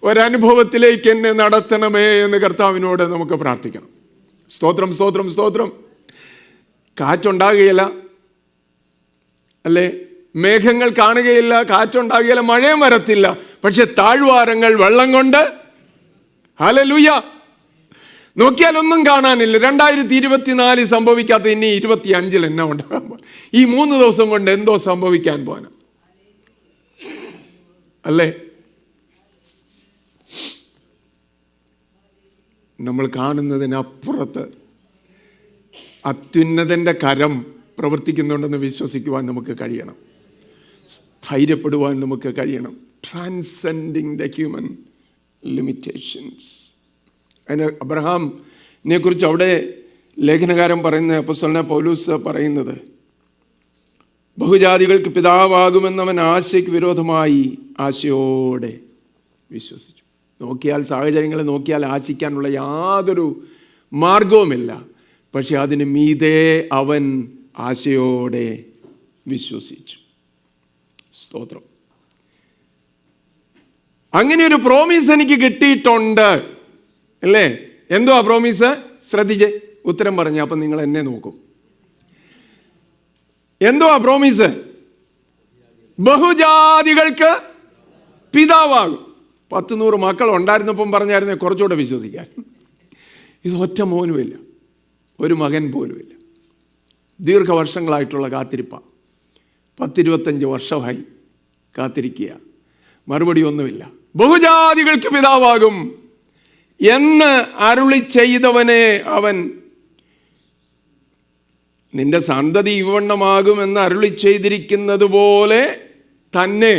S1: ഒരനുഭവത്തിലേക്ക് എന്നെ നടത്തണമേ എന്ന് കർത്താവിനോട് നമുക്ക് പ്രാർത്ഥിക്കണം. സ്തോത്രം, സ്തോത്രം, സ്തോത്രം. കാറ്റുണ്ടാകുകയില്ല അല്ലേ, മേഘങ്ങൾ കാണുകയില്ല, കാറ്റുണ്ടാകുകയില്ല, മഴയും വരത്തില്ല, പക്ഷെ താഴ്വാരങ്ങൾ വെള്ളം കൊണ്ട്, ഹല്ലേലൂയ, നോക്കിയാൽ ഒന്നും കാണാനില്ല. 2024 സംഭവിക്കാത്ത ഇനി 25 എന്നാ ഉണ്ടാകാൻ പോകും? ഈ 3 ദിവസം കൊണ്ട് എന്തോ സംഭവിക്കാൻ പോകാൻ അല്ലേ? നമ്മൾ കാണുന്നതിനപ്പുറത്ത് അത്യുന്നതൻ്റെ കരം പ്രവർത്തിക്കുന്നുണ്ടെന്ന് വിശ്വസിക്കുവാൻ നമുക്ക് കഴിയണം. സ്ഥൈര്യപ്പെടുവാൻ നമുക്ക് കഴിയണം. Transcending the human limitations. അതിന് അബ്രഹാമിനെ കുറിച്ച് അവിടെ ലേഖനകാരൻ പറയുന്ന അപ്പോസ്തലനായ പൗലോസ് പറയുന്നത്, ബഹുജാതികൾക്ക് പിതാവാകുമെന്നവൻ ആശയ്ക്ക് വിരോധമായി ആശയോടെ വിശ്വസിച്ചു. നോക്കിയാൽ, സാഹചര്യങ്ങളെ നോക്കിയാൽ ആശിക്കാനുള്ള യാതൊരു മാർഗവുമില്ല, പക്ഷെ അതിന് മീതെ അവൻ ആശയോടെ വിശ്വസിച്ചു. സ്തോത്രം. അങ്ങനെ ഒരു പ്രോമിസ് എനിക്ക് കിട്ടിയിട്ടുണ്ട് അല്ലേ? എന്തോ ആ പ്രോമിസ്? ശ്രദ്ധിച്ചേ, ഉത്തരം പറഞ്ഞ അപ്പം നിങ്ങൾ എന്നെ നോക്കും. എന്തോ ആ പ്രോമിസ്? ബഹുജാതികൾക്ക് പിതാവാകും. 100 മക്കൾ ഉണ്ടായിരുന്നപ്പം പറഞ്ഞായിരുന്നേ കുറച്ചുകൂടെ വിശ്വസിക്കാൻ. ഇത് ഒറ്റ മോനുമില്ല, ഒരു മകൻ പോലുമില്ല. ദീർഘവർഷങ്ങളായിട്ടുള്ള കാത്തിരിപ്പ. 10-25 വർഷമായി കാത്തിരിക്കുക, മറുപടി ഒന്നുമില്ല. ബഹുജാതികൾക്ക് പിതാവാകും എന്ന് അരുളി ചെയ്തവനെ അവൻ, നിന്റെ സന്തതി ഇവണ്ണമാകുമെന്ന് അരുളി ചെയ്തിരിക്കുന്നത് പോലെ തന്നെ.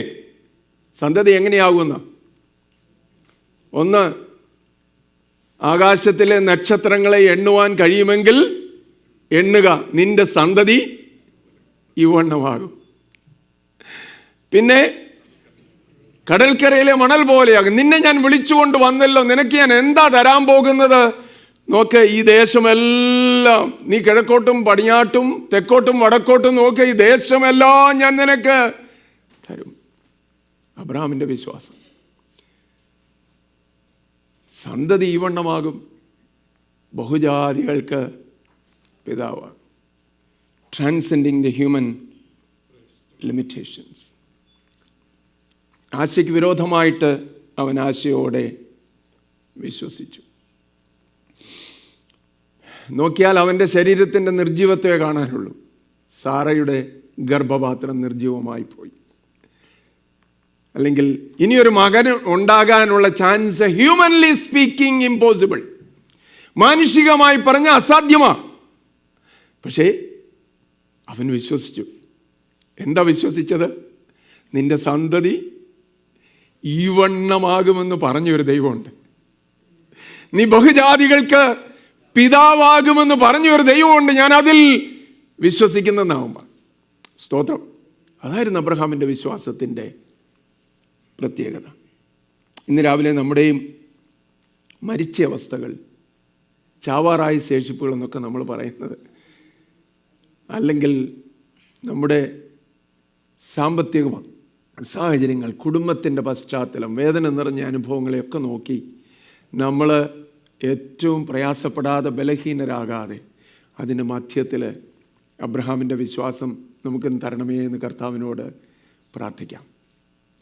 S1: സന്തതി എങ്ങനെയാകുന്ന? ഒന്ന്, ആകാശത്തിലെ നക്ഷത്രങ്ങളെ എണ്ണുവാൻ കഴിയുമെങ്കിൽ എണ്ണുക, നിന്റെ സന്തതി ഇവണ്ണമാകും. പിന്നെ കടൽക്കരയിലെ മണൽ പോലെയാകും. നിന്നെ ഞാൻ വിളിച്ചുകൊണ്ട് വന്നല്ലോ, നിനക്ക് ഞാൻ എന്താ തരാൻ പോകുന്നത്? നോക്ക്, ഈ ദേശമെല്ലാം, നീ കിഴക്കോട്ടും പടിഞ്ഞാട്ടും തെക്കോട്ടും വടക്കോട്ടും നോക്ക്, ഈ ദേശമെല്ലാം ഞാൻ നിനക്ക് തരും. അബ്രഹാമിൻ്റെ വിശ്വാസം. സന്തതി ഈവണ്ണമാകും, ബഹുജാതികൾക്ക് പിതാവാകും. Transcending the human limitations. ആശയ്ക്ക് വിരോധമായിട്ട് അവൻ ആശയോടെ വിശ്വസിച്ചു. നോക്കിയാൽ അവൻ്റെ ശരീരത്തിൻ്റെ നിർജീവത്തെ കാണാനുള്ളൂ. സാറയുടെ ഗർഭപാത്രം നിർജീവമായി പോയി. അല്ലെങ്കിൽ ഇനിയൊരു മകൻ ഉണ്ടാകാനുള്ള ചാൻസ് ഹ്യൂമൻലി സ്പീക്കിംഗ് ഇമ്പോസിബിൾ, മാനുഷികമായി പറഞ്ഞ അസാധ്യമാണ്. പക്ഷേ അവൻ വിശ്വസിച്ചു. എന്താ വിശ്വസിച്ചത്? നിന്റെ സന്തതി ഈവണ്ണമാകുമെന്ന് പറഞ്ഞൊരു ദൈവമുണ്ട്. നീ ബഹുജാതികൾക്ക് പിതാവാകുമെന്ന് പറഞ്ഞൊരു ദൈവമുണ്ട്. ഞാൻ അതിൽ വിശ്വസിക്കുന്നെന്നാവുമ്പോൾ. സ്തോത്രം. അതായിരുന്നു അബ്രഹാമിൻ്റെ വിശ്വാസത്തിൻ്റെ പ്രത്യേകത. ഇന്ന് രാവിലെ നമ്മുടെയും മരിച്ച അവസ്ഥകൾ, ചാവാറായ ശേഷിപ്പുകൾ എന്നൊക്കെ നമ്മൾ പറയുന്നത്, അല്ലെങ്കിൽ നമ്മുടെ സാമ്പത്തിക സാഹചര്യങ്ങൾ, കുടുംബത്തിൻ്റെ പശ്ചാത്തലം, വേദന നിറഞ്ഞ അനുഭവങ്ങളെയൊക്കെ നോക്കി നമ്മൾ ഏറ്റവും പ്രയാസപ്പെടാതെ, ബലഹീനരാകാതെ, അതിൻ്റെ മധ്യത്തിൽ അബ്രഹാമിൻ്റെ വിശ്വാസം നമുക്ക് തരണമേ എന്ന് കർത്താവിനോട് പ്രാർത്ഥിക്കാം.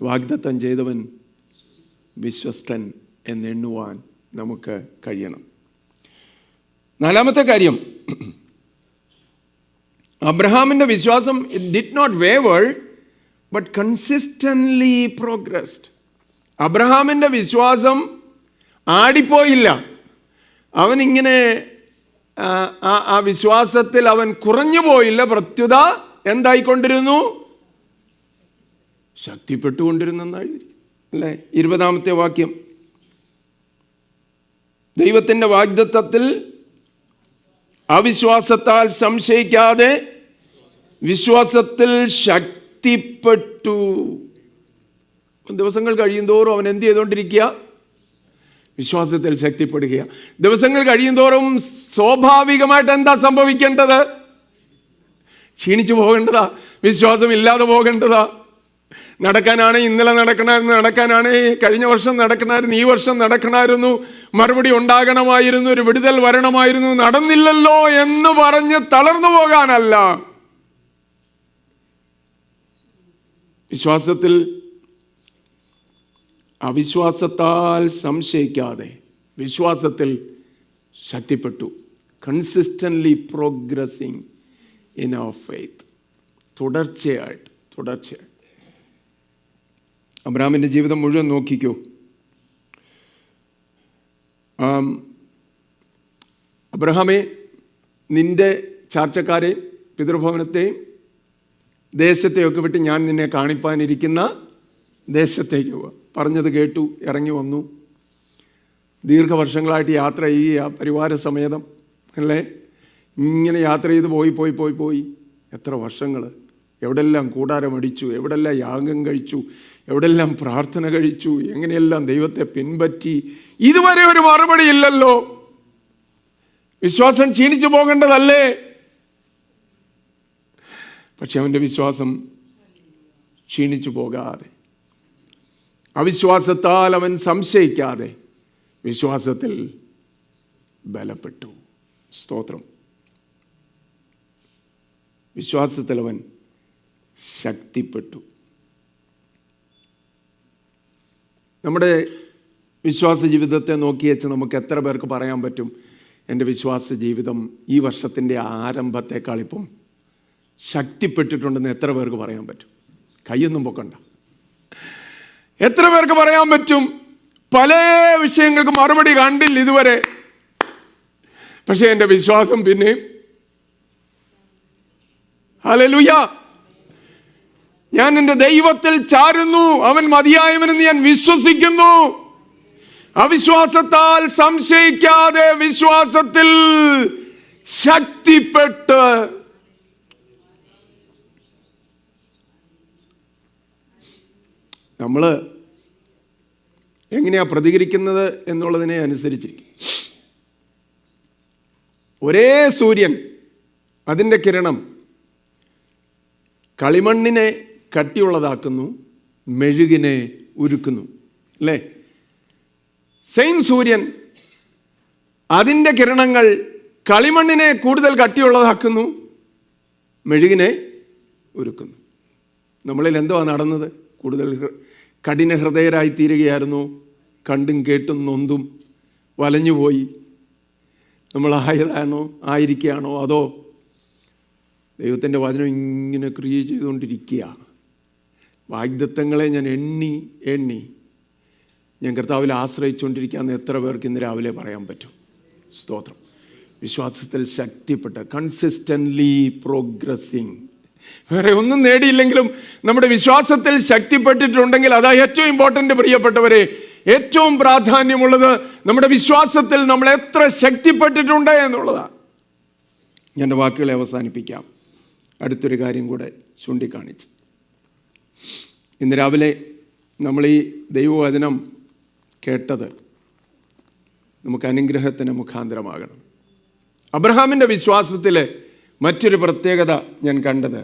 S1: വാഗ്ദത്തം ചെയ്തവൻ വിശ്വസ്തൻ എന്നെണ്ണുവാൻ നമുക്ക് കഴിയണം. 4-ാമത്തെ കാര്യം, അബ്രഹാമിൻ്റെ വിശ്വാസം did not waver but consistently progressed. അബ്രഹാമിൻ്റെ വിശ്വാസം ആടിപ്പോയില്ല. അവനിങ്ങനെ ആ വിശ്വാസത്തിൽ അവൻ കുറഞ്ഞു പോയില്ല. പ്രത്യുത എന്തായിക്കൊണ്ടിരുന്നു? ശക്തിപ്പെട്ടുകൊണ്ടിരുന്നെന്നായി അല്ലേ? 20-ാമത്തെ വാക്യം, ദൈവത്തിൻ്റെ വാഗ്ദത്തത്തിൽ അവിശ്വാസത്താൽ സംശയിക്കാതെ വിശ്വാസത്തിൽ ശക്തിപ്പെട്ടു. ദിവസങ്ങൾ കഴിയുന്തോറും അവൻ എന്ത് ചെയ്തുകൊണ്ടിരിക്കുക? വിശ്വാസത്തിൽ ശക്തിപ്പെടുക. ദിവസങ്ങൾ കഴിയുന്തോറും സ്വാഭാവികമായിട്ട് എന്താ സംഭവിക്കേണ്ടത്? ക്ഷീണിച്ചു പോകേണ്ടതാ, വിശ്വാസം ഇല്ലാതെ പോകേണ്ടതാ. നടക്കാനാണ് ഇന്നലെ നടക്കണമായിരുന്നു, നടക്കാനാണ് കഴിഞ്ഞ വർഷം നടക്കണമായിരുന്നു, ഈ വർഷം നടക്കണമായിരുന്നു, മറുപടി ഉണ്ടാകണമായിരുന്നു, ഒരു വിടുതൽ വരണമായിരുന്നു, നടന്നില്ലല്ലോ എന്ന് പറഞ്ഞ് തളർന്നു പോകാനല്ല. വിശ്വാസത്തിൽ അവിശ്വാസത്താൽ സംശയിക്കാതെ വിശ്വാസത്തിൽ ശക്തിപ്പെട്ടു. Consistently progressing in our faith. തുടർച്ചയായിട്ട്. അബ്രഹാമിൻ്റെ ജീവിതം മുഴുവൻ നോക്കിക്കോ. അബ്രഹാമേ, നിന്റെ ചാർച്ചക്കാരെയും പിതൃഭവനത്തെയും ദേശത്തെയൊക്കെ വിട്ട് ഞാൻ നിന്നെ കാണിപ്പാനിരിക്കുന്ന ദേശത്തേക്ക് പോവുക. പറഞ്ഞത് കേട്ടു, ഇറങ്ങി വന്നു. ദീർഘവർഷങ്ങളായിട്ട് യാത്ര ചെയ്യുക, പരിവാര സമേതം അല്ലേ. ഇങ്ങനെ യാത്ര ചെയ്ത് പോയി എത്ര വർഷങ്ങൾ. എവിടെല്ലാം കൂടാരമടിച്ചു, എവിടെല്ലാം യാഗം കഴിച്ചു, എവിടെല്ലാം പ്രാർത്ഥന കഴിച്ചു, എങ്ങനെയെല്ലാം ദൈവത്തെ പിൻപറ്റി. ഇതുവരെ ഒരു മറുപടി ഇല്ലല്ലോ. വിശ്വാസം ക്ഷീണിച്ചു പോകേണ്ടതല്ലേ? പക്ഷെ അവൻ്റെ വിശ്വാസം ക്ഷീണിച്ചു പോകാതെ, അവിശ്വാസത്താൽ അവൻ സംശയിക്കാതെ വിശ്വാസത്തിൽ ബലപ്പെട്ടു. സ്തോത്രം. വിശ്വാസത്തിൽ അവൻ ശക്തിപ്പെട്ടു. നമ്മുടെ വിശ്വാസ ജീവിതത്തെ നോക്കിയേച്ച് നമുക്ക് എത്ര പേർക്ക് പറയാൻ പറ്റും, എൻ്റെ വിശ്വാസ ജീവിതം ഈ വർഷത്തിൻ്റെ ആരംഭത്തെക്കാളിപ്പം ശക്തിപ്പെട്ടിട്ടുണ്ടെന്ന് എത്ര പേർക്ക് പറയാൻ പറ്റും? കൈയൊന്നും പൊക്കണ്ട. എത്ര പേർക്ക് പറയാൻ പറ്റും? പല വിഷയങ്ങൾക്ക് മറുപടി കണ്ടില്ല ഇതുവരെ, പക്ഷേ എൻ്റെ വിശ്വാസം പിന്നെയും ഹല്ലേലൂയ, ഞാൻ എൻ്റെ ദൈവത്തിൽ ചാരുന്നു, അവൻ മതിയായവനെന്ന് ഞാൻ വിശ്വസിക്കുന്നു. അവിശ്വാസത്താൽ സംശയിക്കാതെ വിശ്വാസത്തിൽ ശക്തിപ്പെട്ട് നമ്മൾ എങ്ങനെയാ പ്രതികരിക്കുന്നത് എന്നുള്ളതിനെ അനുസരിച്ചിരിക്കും. ഒരേ സൂര്യൻ, അതിൻ്റെ കിരണം കളിമണ്ണിനെ കട്ടിയുള്ളതാക്കുന്നു, മെഴുകിനെ ഉരുക്കുന്നു അല്ലേ? സെയിം സൂര്യൻ, അതിൻ്റെ കിരണങ്ങൾ കളിമണ്ണിനെ കൂടുതൽ കട്ടിയുള്ളതാക്കുന്നു, മെഴുകിനെ ഉരുക്കുന്നു. നമ്മളിൽ എന്തുവാ നടന്നത്? കൂടുതൽ കഠിന ഹൃദയരായി തീരുകയായിരുന്നു. കണ്ടും കേട്ടും നൊന്തും വലഞ്ഞുപോയി നമ്മളായതാണോ, ആയിരിക്കുകയാണോ? അതോ ദൈവത്തിൻ്റെ വചനം ഇങ്ങനെ ക്രിയ ചെയ്തുകൊണ്ടിരിക്കുക? വാഗ്ദത്തങ്ങളെ ഞാൻ എണ്ണി ഞാൻ കർത്താവിൽ ആശ്രയിച്ചുകൊണ്ടിരിക്കുകയെന്ന് എത്ര പേർക്ക് ഇന്ന് രാവിലെ പറയാൻ പറ്റും? സ്തോത്രം. വിശ്വാസത്തിൽ ശക്തിപ്പെട്ട് കൺസിസ്റ്റൻ്റ്ലി പ്രോഗ്രസിങ്. വേറെ ഒന്നും നേടിയില്ലെങ്കിലും നമ്മുടെ വിശ്വാസത്തിൽ ശക്തിപ്പെട്ടിട്ടുണ്ടെങ്കിൽ അതാ ഏറ്റവും ഇമ്പോർട്ടൻ്റ്. പ്രിയപ്പെട്ടവരെ, ഏറ്റവും പ്രാധാന്യമുള്ളത് നമ്മുടെ വിശ്വാസത്തിൽ നമ്മൾ എത്ര ശക്തിപ്പെട്ടിട്ടുണ്ട് എന്നുള്ളതാണ്. ഞാൻ എൻ്റെ വാക്കുകളെ അവസാനിപ്പിക്കാം. അടുത്തൊരു കാര്യം കൂടെ ചൂണ്ടിക്കാണിച്ച്, ഇന്ന് രാവിലെ നമ്മൾ ഈ ദൈവവചനം കേട്ടത് നമുക്ക് അനുഗ്രഹത്തിന് മുഖാന്തരമാകണം. അബ്രഹാമിൻ്റെ വിശ്വാസത്തിലെ മറ്റൊരു പ്രത്യേകത ഞാൻ കണ്ടത്,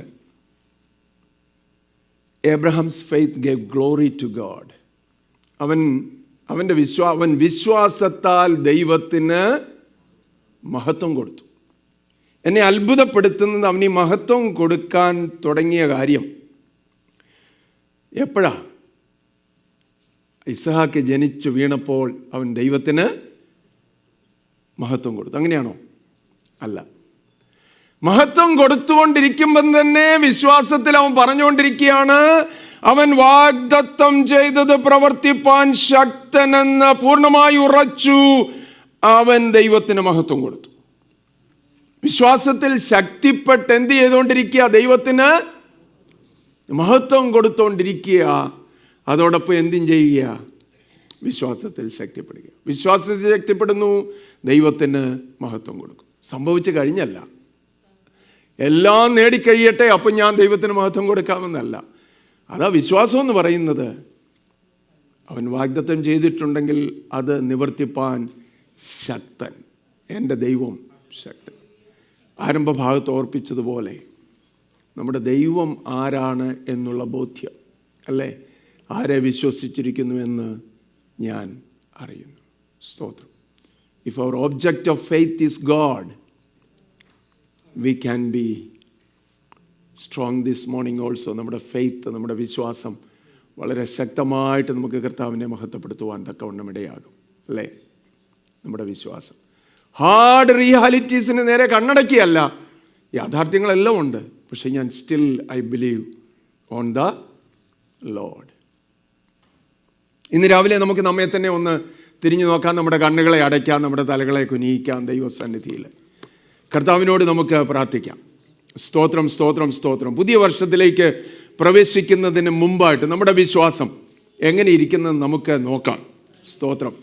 S1: Abraham's faith gave glory to God. അവൻ വിശ്വാസത്താൽ ദൈവത്തിന് മഹത്വം കൊടുത്തു. എന്നെ അത്ഭുതപ്പെടുത്തുന്നത് അവന് ഈ മഹത്വം കൊടുക്കാൻ തുടങ്ങിയ കാര്യം എപ്പോഴാ? ഇസ്ഹാക്ക് ജനിച്ചു വീണപ്പോൾ അവൻ ദൈവത്തിന് മഹത്വം കൊടുത്തു. അങ്ങനെയാണോ? അല്ല. മഹത്വം കൊടുത്തുകൊണ്ടിരിക്കുമ്പം തന്നെ വിശ്വാസത്തിൽ അവൻ പറഞ്ഞുകൊണ്ടിരിക്കുകയാണ്, അവൻ വാഗ്ദത്തം ചെയ്തത് പ്രവർത്തിപ്പാൻ ശക്തനെന്ന് പൂർണ്ണമായി ഉറച്ചു. അവൻ ദൈവത്തിന് മഹത്വം കൊടുത്തു. വിശ്വാസത്തിൽ ശക്തിപ്പെട്ട് എന്ത് ചെയ്തുകൊണ്ടിരിക്കുക? ദൈവത്തിന് മഹത്വം കൊടുത്തുകൊണ്ടിരിക്കുക. അതോടൊപ്പം എന്തും ചെയ്യുക? വിശ്വാസത്തിൽ ശക്തിപ്പെടുക. വിശ്വാസത്തിൽ ശക്തിപ്പെടുന്നു, ദൈവത്തിന് മഹത്വം കൊടുക്കും. സംഭവിച്ചു കഴിഞ്ഞല്ല, എല്ലാം നേടിക്കഴിയട്ടെ അപ്പം ഞാൻ ദൈവത്തിന് മഹത്വം കൊടുക്കാമെന്നല്ല. അതാ വിശ്വാസം എന്ന് പറയുന്നത്. അവൻ വാഗ്ദത്തം ചെയ്തിട്ടുണ്ടെങ്കിൽ അത് നിവർത്തിപ്പാൻ ശക്തൻ. എൻ്റെ ദൈവം ശക്തൻ. ആരംഭഭാഗത്ത് ഓർപ്പിച്ചതുപോലെ നമ്മുടെ ദൈവം ആരാണ് എന്നുള്ള ബോധ്യം, അല്ലേ? ആരെ വിശ്വസിച്ചിരിക്കുന്നു എന്ന് ഞാൻ അറിയുന്നു. സ്തോത്രം. If our object of faith is God, we can be strong this morning also. നമ്മുടെ ഫെയ്ത്ത്, നമ്മുടെ വിശ്വാസം വളരെ ശക്തമായിട്ട് നമുക്ക് കർത്താവിനെ മഹത്വപ്പെടുത്തുവാൻ തക്കവണ്ണം ഇടയാകും, അല്ലേ? നമ്മുടെ വിശ്വാസം ഹാർഡ് റിയാലിറ്റീസിന് നേരെ കണ്ണടക്കിയല്ല. യാഥാർത്ഥ്യങ്ങളെല്ലാം ഉണ്ട്, പക്ഷെ ഞാൻ still I believe on the Lord. ഇന്ന് രാവിലെ നമുക്ക് നമ്മെ തന്നെ ഒന്ന് തിരിഞ്ഞു നോക്കാം, നമ്മുടെ കണ്ണുകളെ അടയ്ക്കാം, നമ്മുടെ തലകളെ കുനിയിക്കാം ദൈവസന്നിധിയിൽ. കർത്താവിനോട് നമുക്ക് പ്രാർത്ഥിക്കാം. സ്തോത്രം, സ്തോത്രം, സ്തോത്രം. പുതിയ വർഷത്തിലേക്ക് പ്രവേശിക്കുന്നതിന് മുമ്പായിട്ട് നമ്മുടെ വിശ്വാസം എങ്ങനെ ഇരിക്കുന്നത് നമുക്ക് നോക്കാം. സ്തോത്രം.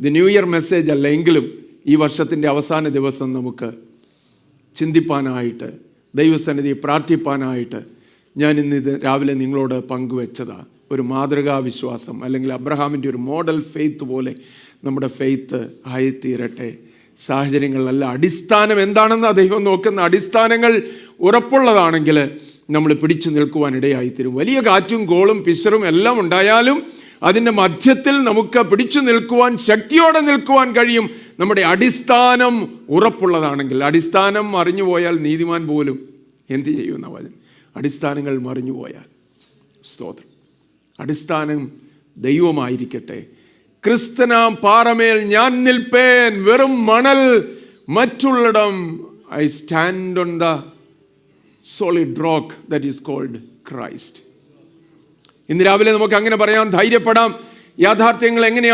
S1: ഇത് ന്യൂ ഇയർ മെസ്സേജ് അല്ല, എങ്കിലും ഈ വർഷത്തിൻ്റെ അവസാന ദിവസം നമുക്ക് ചിന്തിപ്പാനായിട്ട്, ദൈവസന്നിധി പ്രാർത്ഥിപ്പാനായിട്ട് ഞാൻ ഇന്നിത് രാവിലെ നിങ്ങളോട് പങ്കുവെച്ചതാണ്. ഒരു മാതൃകാ വിശ്വാസം, അല്ലെങ്കിൽ അബ്രഹാമിൻ്റെ ഒരു മോഡൽ ഫെയ്ത്ത് പോലെ നമ്മുടെ ഫെയ്ത്ത് ആയിത്തീരട്ടെ. സാഹചര്യങ്ങളിലല്ല, അടിസ്ഥാനം എന്താണെന്ന് ദൈവം നോക്കുന്ന. അടിസ്ഥാനങ്ങൾ ഉറപ്പുള്ളതാണെങ്കിൽ നമ്മൾ പിടിച്ചു നിൽക്കുവാൻ ഇടയായിത്തീരും. വലിയ കാറ്റും കോളും പിശറും എല്ലാം ഉണ്ടായാലും അതിൻ്റെ മധ്യത്തിൽ നമുക്ക് പിടിച്ചു നിൽക്കുവാൻ, ശക്തിയോടെ നിൽക്കുവാൻ കഴിയും. നമ്മുടെ അടിസ്ഥാനം ഉറപ്പുള്ളതാണെങ്കിൽ. അടിസ്ഥാനം മറിഞ്ഞുപോയാൽ നീതിമാൻ പോലും എന്ത് ചെയ്യുന്ന വചനം? അടിസ്ഥാനങ്ങൾ മറിഞ്ഞുപോയാൽ. സ്തോത്രം. അടിസ്ഥാനം ദൈവമായിരിക്കട്ടെ. ക്രിസ്തനാം പാറമേൽ ഞാൻ നിൽപ്പേൻ, വെറും മണൽ മറ്റുള്ളിടം. I stand on the solid rock that is called Christ. ഇന്ന് രാവിലെ നമുക്ക് അങ്ങനെ പറയാം, ധൈര്യപ്പെടാം. യാഥാർത്ഥ്യങ്ങൾ എങ്ങനെയാണ്